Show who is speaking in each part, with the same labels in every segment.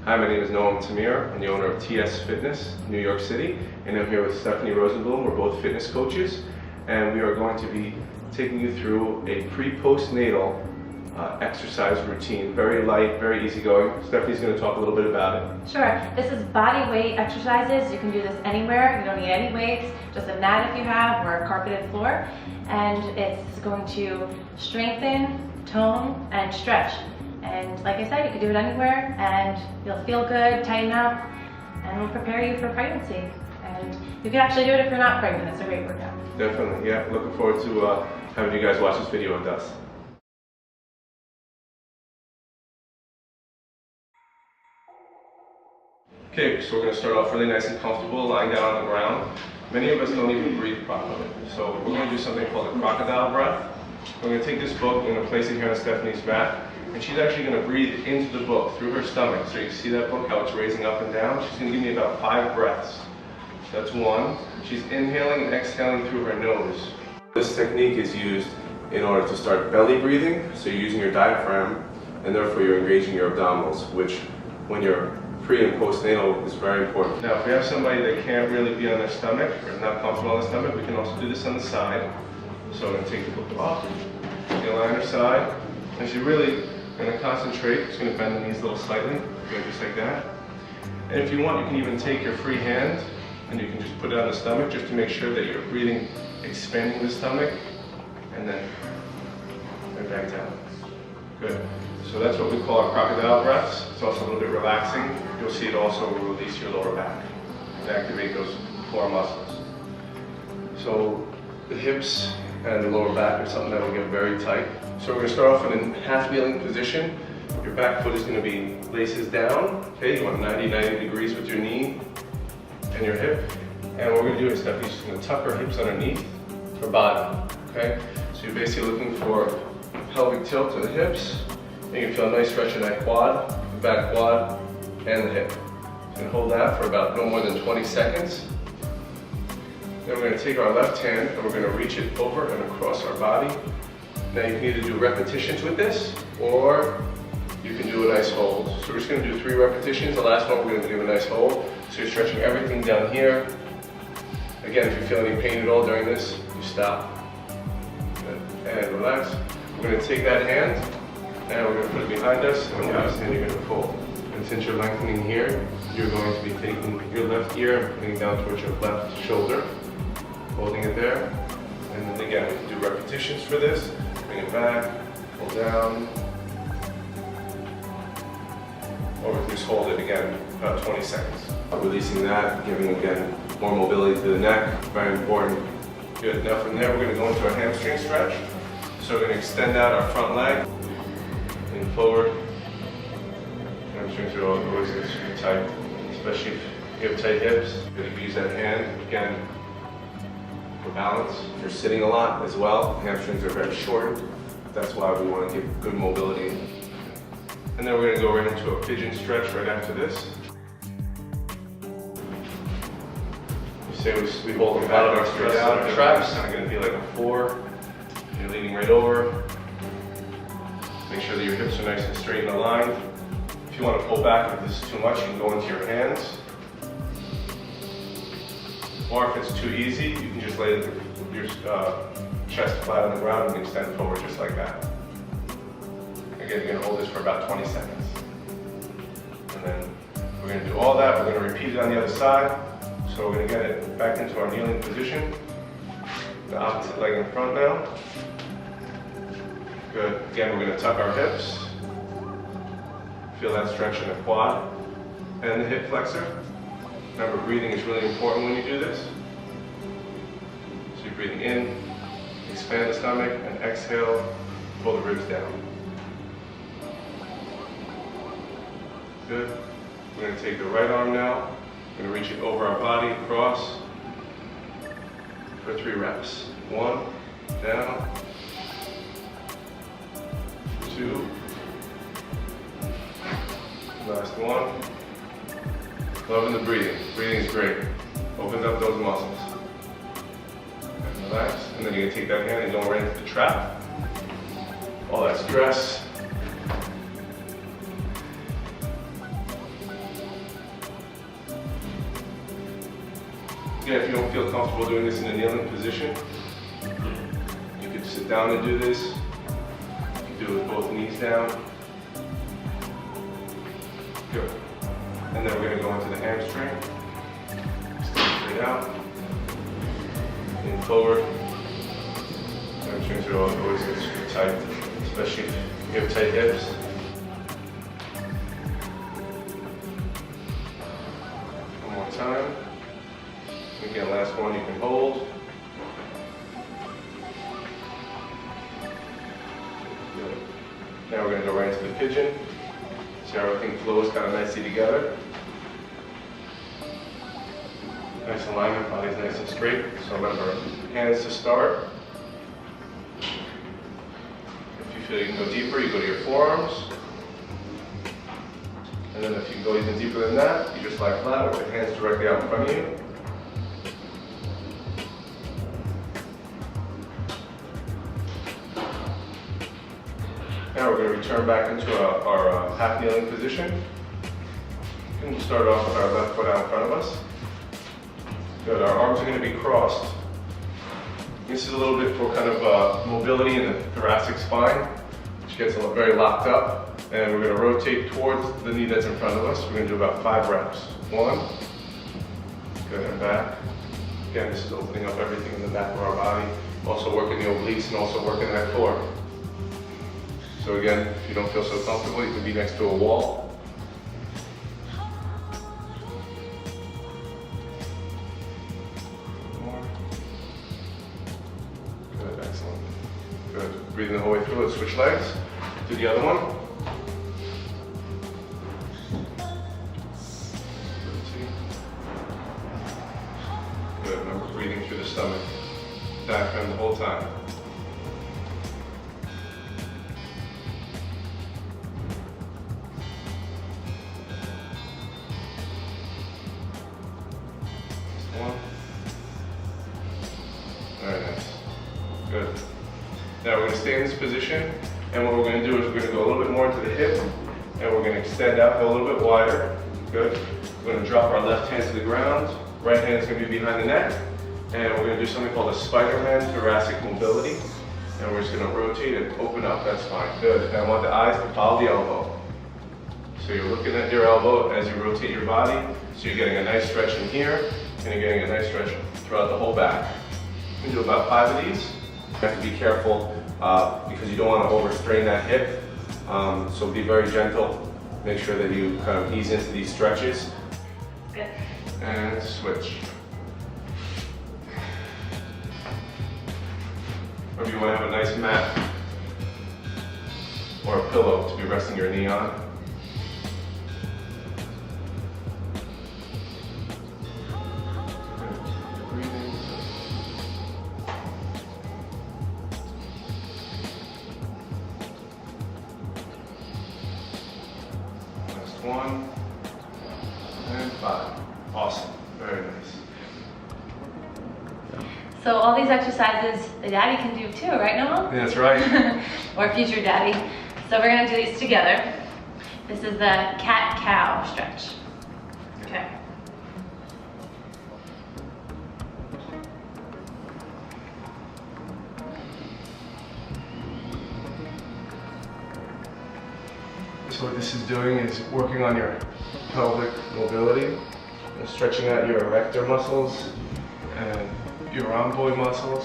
Speaker 1: Hi, my name is Noam Tamir. I'm the owner of TS Fitness, New York City, and I'm here with Stephanie Rosenblum. We're both fitness coaches, and we are going to be taking you through a pre-postnatal exercise routine. Very light, very easygoing. Stephanie's going to talk a little bit about it.
Speaker 2: Sure. This is body weight exercises. You can do this anywhere. You don't need any weights, just a mat if you have, or a carpeted floor. And it's going to strengthen, tone, and stretch. And like I said, you can do it anywhere, and you'll feel good, tighten up, and it'll prepare you for pregnancy. And you can actually do it if you're not pregnant. It's a great workout.
Speaker 1: Definitely, yeah. Looking forward to having you guys watch this video with us. Okay, so we're going to start off really nice and comfortable, lying down on the ground. Many of us don't even breathe properly. So we're going to do something called a crocodile breath. We're going to take this book, we're going to place it here on Stephanie's mat, and she's actually going to breathe into the book through her stomach. So you see that book, how it's raising up and down? She's going to give me about 5 breaths. So that's 1. She's inhaling and exhaling through her nose. This technique is used in order to start belly breathing, so you're using your diaphragm, and therefore you're engaging your abdominals, which when you're pre and postnatal is very important. Now, if we have somebody that can't really be on their stomach or is not comfortable on the stomach, we can also do this on the side. So I'm going to take the book off, you're going to lie on her side, and she's really going to concentrate. She's going to bend the knees a little slightly, good, just like that. And if you want, you can even take your free hand and you can just put it on the stomach just to make sure that you're breathing, expanding the stomach, and then back down. Good. So that's what we call our crocodile breaths. It's also a little bit relaxing. You'll see it also will release your lower back and activate those core muscles. So the hips and the lower back are something that will get very tight. So we're going to start off in a half kneeling position. Your back foot is going to be laces down. Okay, you want 90 degrees with your knee and your hip. And what we're going to do is Stephanie's just going to tuck her hips underneath her body. Okay, so you're basically looking for pelvic tilt to the hips. And you can feel a nice stretch in that quad, the back quad, and the hip. You can hold that for about no more than 20 seconds. Then we're going to take our left hand and we're going to reach it over and across our body. Now you can either do repetitions with this, or you can do a nice hold. So we're just going to do 3 repetitions. The last one we're going to do a nice hold. So you're stretching everything down here. Again, if you feel any pain at all during this, you stop. And relax. We're going to take that hand and we're going to put it behind us, and on the opposite hand you're going to pull. And since you're lengthening here, you're going to be taking your left ear and putting it down towards your left shoulder, holding it there. And then again, we can do repetitions for this. Bring it back, pull down, or we can just hold it again, about 20 seconds. Releasing that, giving again more mobility to the neck, very important. Good, now from there we're going to go into a hamstring stretch. So we're going to extend out our front leg, lean forward. Hamstrings are always super tight, especially if you have tight hips. You're going to use that hand, again, for balance. If you're sitting a lot as well, hamstrings are very short. That's why we want to give good mobility. And then we're going to go right into a pigeon stretch right after this. Say we hold the back of our straight out. Our traps kind of going to be like a 4. You're leaning right over. Make sure that your hips are nice and straight and aligned. If you want to pull back, if this is too much, you can go into your hands. Or if it's too easy, you can just lay your chest flat on the ground and extend forward just like that. Again, you're going to hold this for about 20 seconds. And then we're going to do all that. We're going to repeat it on the other side. So we're going to get it back into our kneeling position. The opposite leg in front now. Good. Again, we're going to tuck our hips. Feel that stretch in the quad and the hip flexor. Remember, breathing is really important when you do this. So you're breathing in, expand the stomach, and exhale, pull the ribs down. Good. We're going to take the right arm now. We're going to reach it over our body, across, for 3 reps. 1, down, 2, last 1. Loving the breathing. Breathing is great. Opens up those muscles. And relax. And then you're going to take that hand and go right into the trap. All that stress. Again, if you don't feel comfortable doing this in a kneeling position, you could sit down and do this. You can do it with both knees down. Good. And then we're going to go into the hamstring. Stand straight out. Lean forward. Hamstrings are always tight, especially if you have tight hips. One more time. Again, last one you can hold. Good. Now we're going to go right into the pigeon. See how everything flows kind of nicely together. Nice alignment, body's nice and straight. So remember, hands to start. If you feel you can go deeper, you go to your forearms. And then if you can go even deeper than that, you just lie flat with your hands directly out in front of you. Now we're going to return back into our half kneeling position. And we'll start off with our left foot out in front of us. Good, our arms are going to be crossed. This is a little bit for kind of mobility in the thoracic spine, which gets very locked up. And we're going to rotate towards the knee that's in front of us. We're going to do about 5 reps. 1, good, and back. Again, this is opening up everything in the back of our body. Also working the obliques and also working that core. So again, if you don't feel so comfortable, you can be next to a wall. More. Good, excellent. Good. Breathing the whole way through. Let's switch legs. Do the other one. Good. Remember breathing through the stomach. Diaphragm the whole time. Very nice. Good. Now we're going to stay in this position, and what we're going to do is we're going to go a little bit more into the hip, and we're going to extend out, go a little bit wider. Good. We're going to drop our left hand to the ground, right hand is going to be behind the neck, and we're going to do something called a Spider-Man thoracic mobility, and we're just going to rotate and open up. That's fine. Good. And I want the eyes to follow the elbow. So you're looking at your elbow as you rotate your body, so you're getting a nice stretch in here, and you're getting a nice stretch throughout the whole back. We can do about 5 of these. You have to be careful because you don't want to overstrain that hip. So be very gentle. Make sure that you kind of ease into these stretches.
Speaker 2: Good.
Speaker 1: And switch. Or if you want to have a nice mat or a pillow to be resting your knee on. Last 1 and 5. Awesome. Very nice.
Speaker 2: So all these exercises the daddy can do too, right, Noel?
Speaker 1: That's right.
Speaker 2: Or future daddy. So we're going to do these together. This is the cat-cow stretch. Okay.
Speaker 1: So what this is doing is working on your pelvic mobility and stretching out your erector muscles and your rhomboid muscles.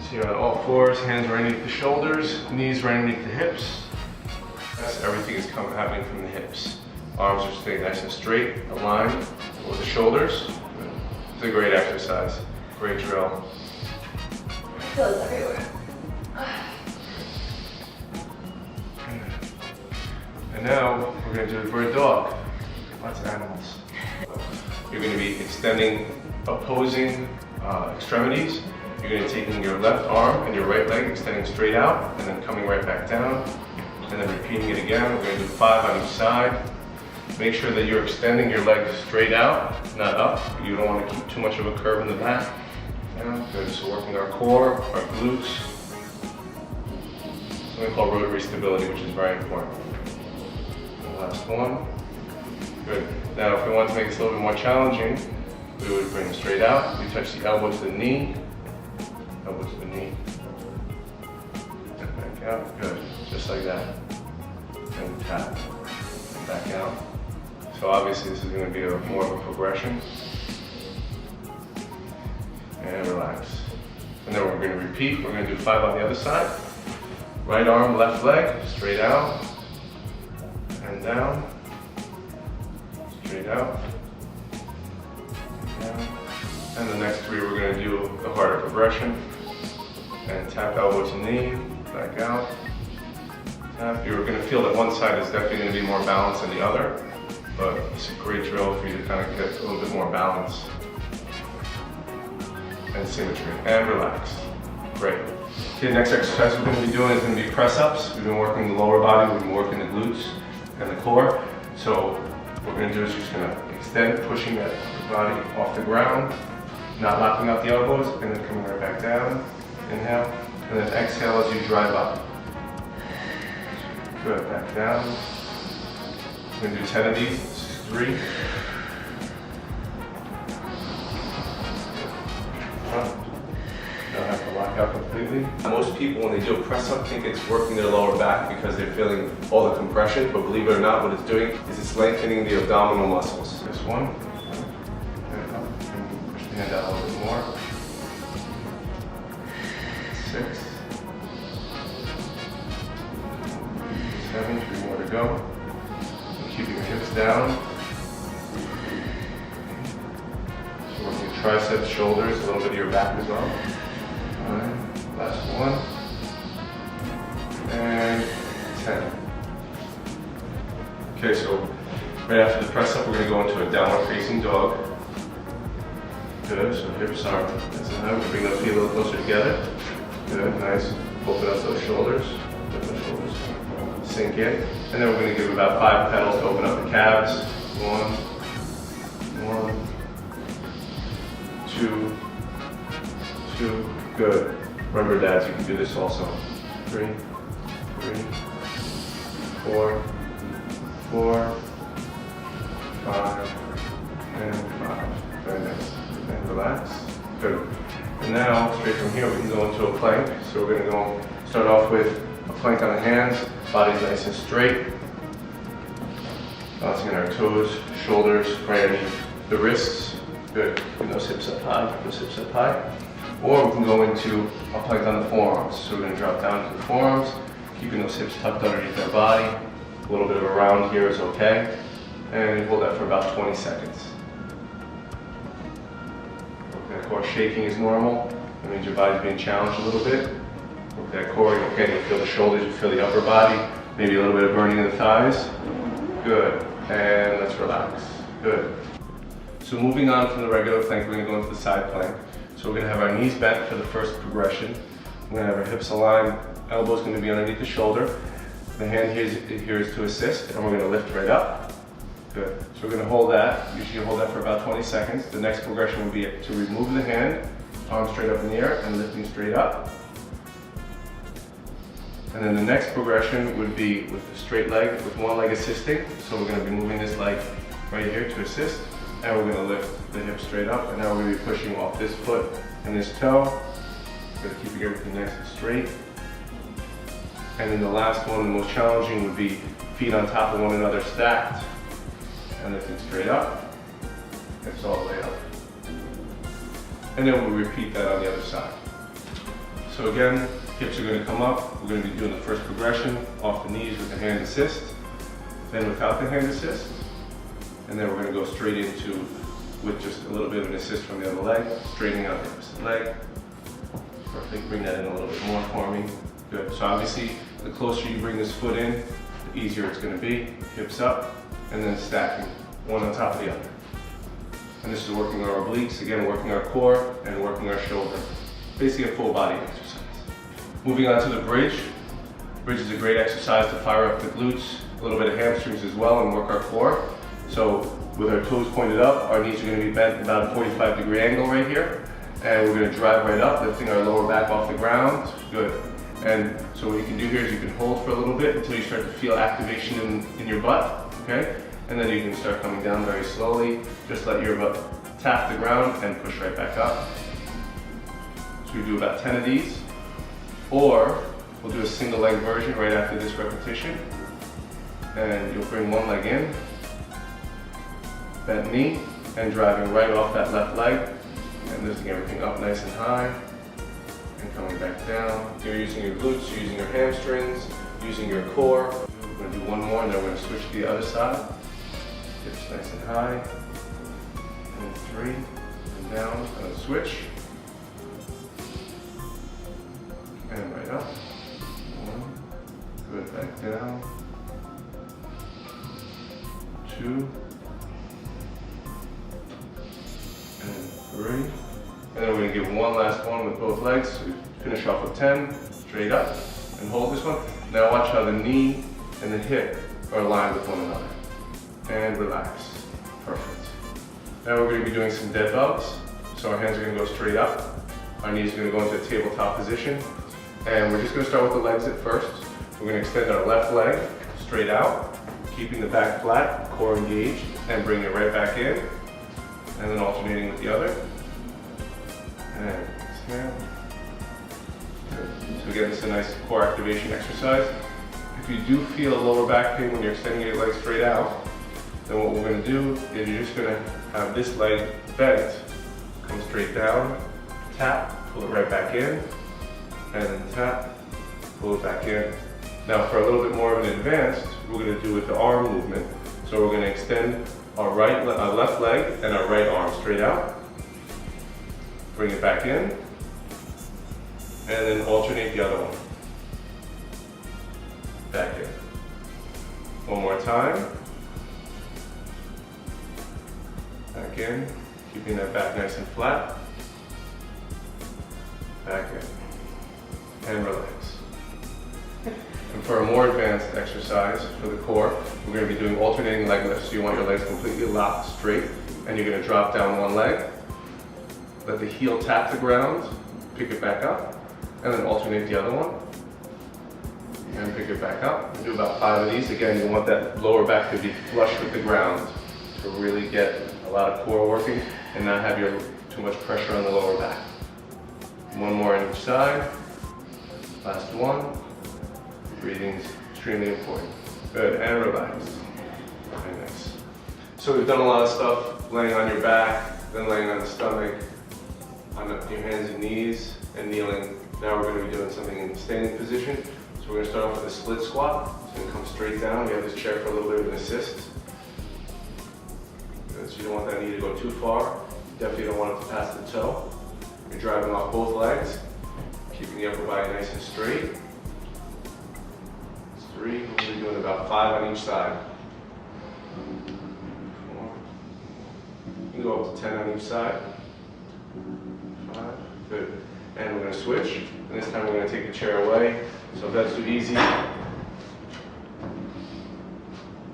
Speaker 1: So you're on all fours, hands right underneath the shoulders, knees right underneath the hips. That's everything is happening from the hips. Arms are staying nice and straight, aligned with the shoulders. It's a great exercise, great drill.
Speaker 2: Feels everywhere.
Speaker 1: And now we're going to do the bird dog. Lots of animals. You're going to be extending opposing extremities. You're going to be taking your left arm and your right leg, extending straight out, and then coming right back down, and then repeating it again. We're going to do 5 on each side. Make sure that you're extending your leg straight out, not up. You don't want to keep too much of a curve in the back. Good. So working our core, our glutes. Something called rotary stability, which is very important. Last one. Good. Now, if we want to make this a little bit more challenging, we would bring it straight out. We touch the elbow to the knee. Elbow to the knee. And back out. Good. Just like that. And tap. And back out. So obviously this is going to be more of a progression. And relax. And then we're going to repeat. We're going to do 5 on the other side. Right arm, left leg, straight out. And down. Straight out. Down. And the next 3 we're going to do the harder progression. And tap elbow to knee, back out. Tap. You're going to feel that one side is definitely going to be more balanced than the other. But it's a great drill for you to kind of get a little bit more balance and symmetry. And relax. Great. Okay, next exercise we're going to be doing is going to be press-ups. We've been working the lower body, we've been working the glutes and the core. So what we're going to do is just going to extend, pushing that body off the ground, not locking out the elbows, and then coming right back down. Inhale, and then exhale as you drive up. Good, back down. We're going to do 10 of these. This is 3. Don't have to lock out completely. Most people, when they do a press-up, think it's working their lower back because they're feeling all the compression, but believe it or not, what it's doing is it's lengthening the abdominal muscles. This one. Push the hand out a little bit more. 6. 7, 3 more to go. Keeping your hips down. Working your triceps, shoulders, a little bit of your back as well. Alright, last one. And 10. Okay, so right after the press up, we're going to go into a downward facing dog. Good, so hips are nice and high. We bring those feet a little closer together. Good, nice. Open up those shoulders. Sink in. And then we're going to give about 5 pedals to open up the calves. 1, 2, 2. Good. Remember, dads, you can do this also. 3, 4, 5, and 5. Very nice. And relax. Good. And now, straight from here, we can go into a plank. So we're going to start off with a plank on the hands. Body's nice and straight. Bouncing on our toes, shoulders, right underneath the wrists. Good. Bring those hips up high, those hips up high. Or we can go into a plank on the forearms. So we're going to drop down to the forearms, keeping those hips tucked underneath our body. A little bit of a round here is okay. And hold that for about 20 seconds. Okay, of course, shaking is normal. That means your body's being challenged a little bit. Work that core, okay, you feel the shoulders, you feel the upper body, maybe a little bit of burning in the thighs. Good, and let's relax. Good. So moving on from the regular plank, we're going to go into the side plank. So we're going to have our knees bent for the first progression. We're going to have our hips aligned, elbows going to be underneath the shoulder. The hand here is to assist, and we're going to lift right up. Good. So we're going to hold that. Usually you hold that for about 20 seconds. The next progression will be to remove the hand, arms straight up in the air, and lifting straight up. And then the next progression would be with a straight leg, with one leg assisting. So we're going to be moving this leg right here to assist. And we're going to lift the hip straight up. And now we're going to be pushing off this foot and this toe. We're keeping everything nice and straight. And then the last one, the most challenging, would be feet on top of one another stacked. And lifting straight up. Hips all the way up. And then we'll repeat that on the other side. So again, hips are going to come up. We're going to be doing the first progression off the knees with the hand assist, then without the hand assist, and then we're going to go straight into, with just a little bit of an assist from the other leg, straightening out the opposite leg. Perfect. Bring that in a little bit more for me. Good. So obviously, the closer you bring this foot in, the easier it's going to be. Hips up, and then stacking one on top of the other. And this is working our obliques, again working our core and working our shoulder. Basically a full body exercise. Moving on to the bridge. Bridge is a great exercise to fire up the glutes, a little bit of hamstrings as well, and work our core. So with our toes pointed up, our knees are going to be bent about a 45-degree angle right here. And we're going to drive right up, lifting our lower back off the ground. Good. And so what you can do here is you can hold for a little bit until you start to feel activation in your butt. Okay? And then you can start coming down very slowly. Just let your butt tap the ground and push right back up. So we do about 10 of these. Or we'll do a single leg version right after this repetition. And you'll bring one leg in, bent knee, and driving right off that left leg, and lifting everything up nice and high, and coming back down. You're using your glutes, you're using your hamstrings, using your core. We're going to do one more, and then we're going to switch to the other side. Hips nice and high, and 3, and down, and then switch, and right up. 1, good, back down. 2, and 3. And then we're going to give one last one with both legs. So we finish off with 10, straight up, and hold this one. Now watch how the knee and the hip are aligned with one another. And relax. Perfect. Now we're going to be doing some dead bugs. So our hands are going to go straight up. Our knees are going to go into a tabletop position. And we're just going to start with the legs at first. We're going to extend our left leg straight out, keeping the back flat, core engaged, and bring it right back in. And then alternating with the other. And exhale. Good. So again, this is a nice core activation exercise. If you do feel lower back pain when you're extending your legs straight out, then what we're going to do is you're just going to have this leg bent, come straight down, tap, pull it right back in, and then tap, pull it back in. Now for a little bit more of an advanced, we're going to do with the arm movement. So we're going to extend our left leg and our right arm straight out. Bring it back in. And then alternate the other one. Back in. One more time. Back in. Keeping that back nice and flat. Back in. And relax. And for a more advanced exercise for the core, we're going to be doing alternating leg lifts. So you want your legs completely locked straight, and you're going to drop down one leg, let the heel tap the ground, pick it back up, and then alternate the other one, and pick it back up. We'll do about 5 of these. Again, you want that lower back to be flush with the ground to really get a lot of core working and not have too much pressure on the lower back. One more on each side. Last one. Breathing is extremely important. Good, and relax. Very nice. So we've done a lot of stuff, laying on your back, then laying on the stomach, on your hands and knees, and kneeling. Now we're going to be doing something in standing position. So we're going to start off with a split squat. So you're going to come straight down. We have this chair for a little bit of an assist. Good, so you don't want that knee to go too far. You definitely don't want it to pass the toe. You're driving off both legs, keeping the upper body nice and straight. 3, we'll be doing about 5 on each side. 4, you can go up to 10 on each side. 5, good. And we're going to switch, and this time we're going to take the chair away. So if that's too easy,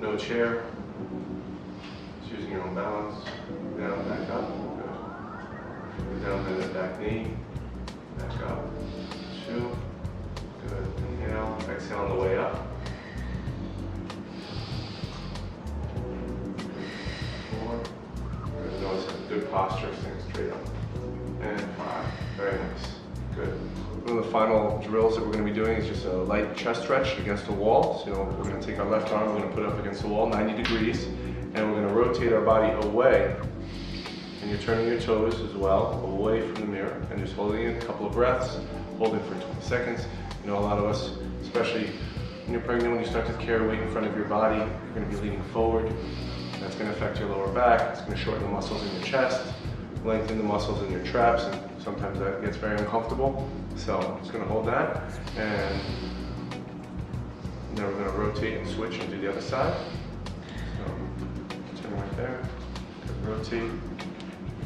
Speaker 1: no chair, just using your own balance. Down, back up, good. Down, bend the back knee, back up, 2, good. Inhale, exhale on the way up. 4, good. Notice a good posture, staying straight up. And 5, very nice, good. One of the final drills that we're going to be doing is just a light chest stretch against a wall. So we're going to take our left arm, we're going to put it up against the wall, 90 degrees, and we're going to rotate our body away. And you're turning your toes as well, away from the mirror, and just holding in a couple of breaths, hold it for 20 seconds. You know, a lot of us, especially when you're pregnant, when you start to carry weight in front of your body, you're going to be leaning forward. That's going to affect your lower back, it's going to shorten the muscles in your chest, lengthen the muscles in your traps, and sometimes that gets very uncomfortable. So I'm just going to hold that, and then we're going to rotate and switch and do the other side. So turn right there, rotate.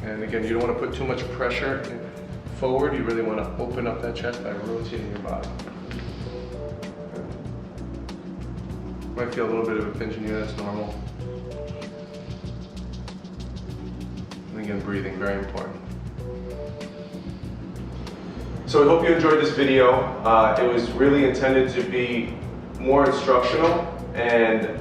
Speaker 1: And again, you don't want to put too much pressure forward. You really want to open up that chest by rotating your body. Might feel a little bit of a pinch in you, that's normal. And again, breathing, very important. So I hope you enjoyed this video. It was really intended to be more instructional, and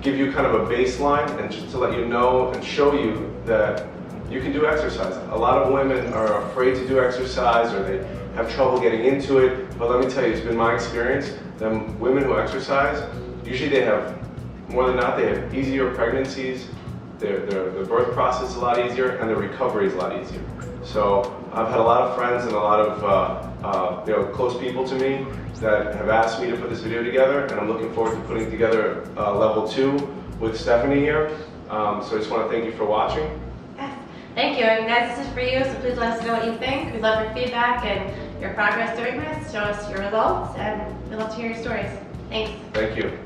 Speaker 1: give you kind of a baseline and just to let you know and show you that you can do exercise. A lot of women are afraid to do exercise or they have trouble getting into it, but let me tell you, it's been my experience that women who exercise, usually they have, more than not, they have easier pregnancies, their birth process is a lot easier, and their recovery is a lot easier. So I've had a lot of friends and a lot of close people to me that have asked me to put this video together, and I'm looking forward to putting together level 2 with Stephanie here. So I just want to thank you for watching.
Speaker 2: Yes, thank you. And guys, this is for you, so please let us know what you think. We'd love your feedback and your progress doing this. Show us your results, and we'd love to hear your stories. Thanks.
Speaker 1: Thank you.